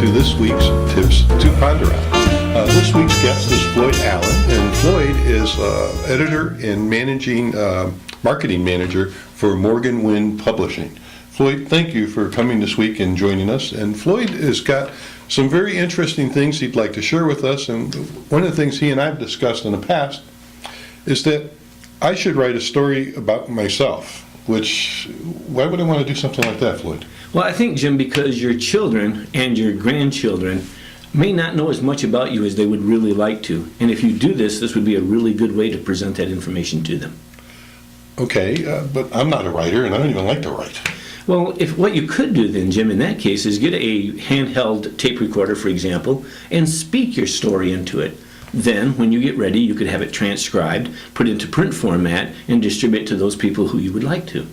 to this week's Tips to Ponder On. This week's guest is Floyd Allen, and Floyd is editor and marketing manager for Morgan Wynn Publishing. Floyd, thank you for coming this week and joining us. And Floyd has got some very interesting things he'd like to share with us. And one of the things he and I have discussed in the past is that I should write a story about myself. Why would I want to do something like that, Floyd? Well, I think, Jim, because your children and your grandchildren may not know as much about you as they would really like to. And if you do this, this would be a really good way to present that information to them. Okay, but I'm not a writer, and I don't even like to write. Well, if what you could do then, Jim, in that case, is get a handheld tape recorder, for example, and speak your story into it. Then, when you get ready, you could have it transcribed, put into print format, and distribute it to those people who you would like to.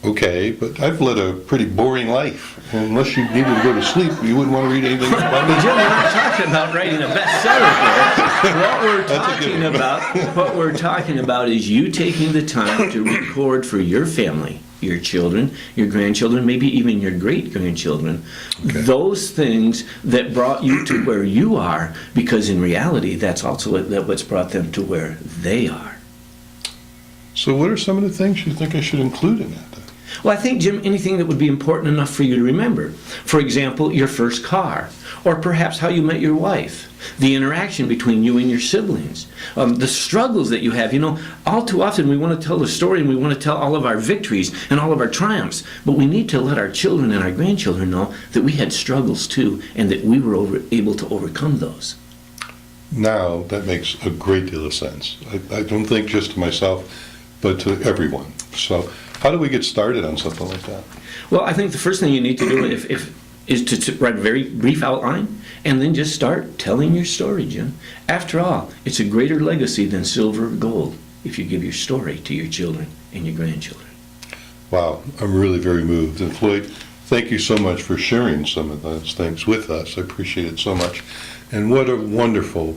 Okay, but I've led a pretty boring life. Unless you needed to go to sleep, you wouldn't want to read anything about me. Jim, we're not talking about writing a bestseller here. What we're talking about is you taking the time to record for your family, your children, your grandchildren, maybe even your great-grandchildren, those things that brought you to where you are, because in reality, that's also what's brought them to where they are. So what are some of the things you think I should include in that? Well, I think, Jim, anything that would be important enough for you to remember. For example, your first car, or perhaps how you met your wife, the interaction between you and your siblings, the struggles that you have. You know, all too often we want to tell the story and we want to tell all of our victories and all of our triumphs, but we need to let our children and our grandchildren know that we had struggles too and that we were able to overcome those. Now, that makes a great deal of sense. I don't think just to myself, but to everyone. So how do we get started on something like that? Well, I think the first thing you need to do is to write a very brief outline and then just start telling your story, Jim. After all, it's a greater legacy than silver or gold if you give your story to your children and your grandchildren. Wow, I'm really very moved. And Floyd, thank you so much for sharing some of those things with us. I appreciate it so much. And what a wonderful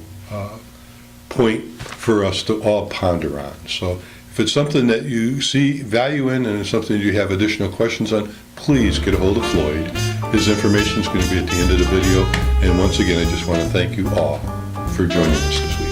point for us to all ponder on. So if it's something that you see value in and it's something you have additional questions on, please get a hold of Floyd. His information is going to be at the end of the video. And once again, I just want to thank you all for joining us this week.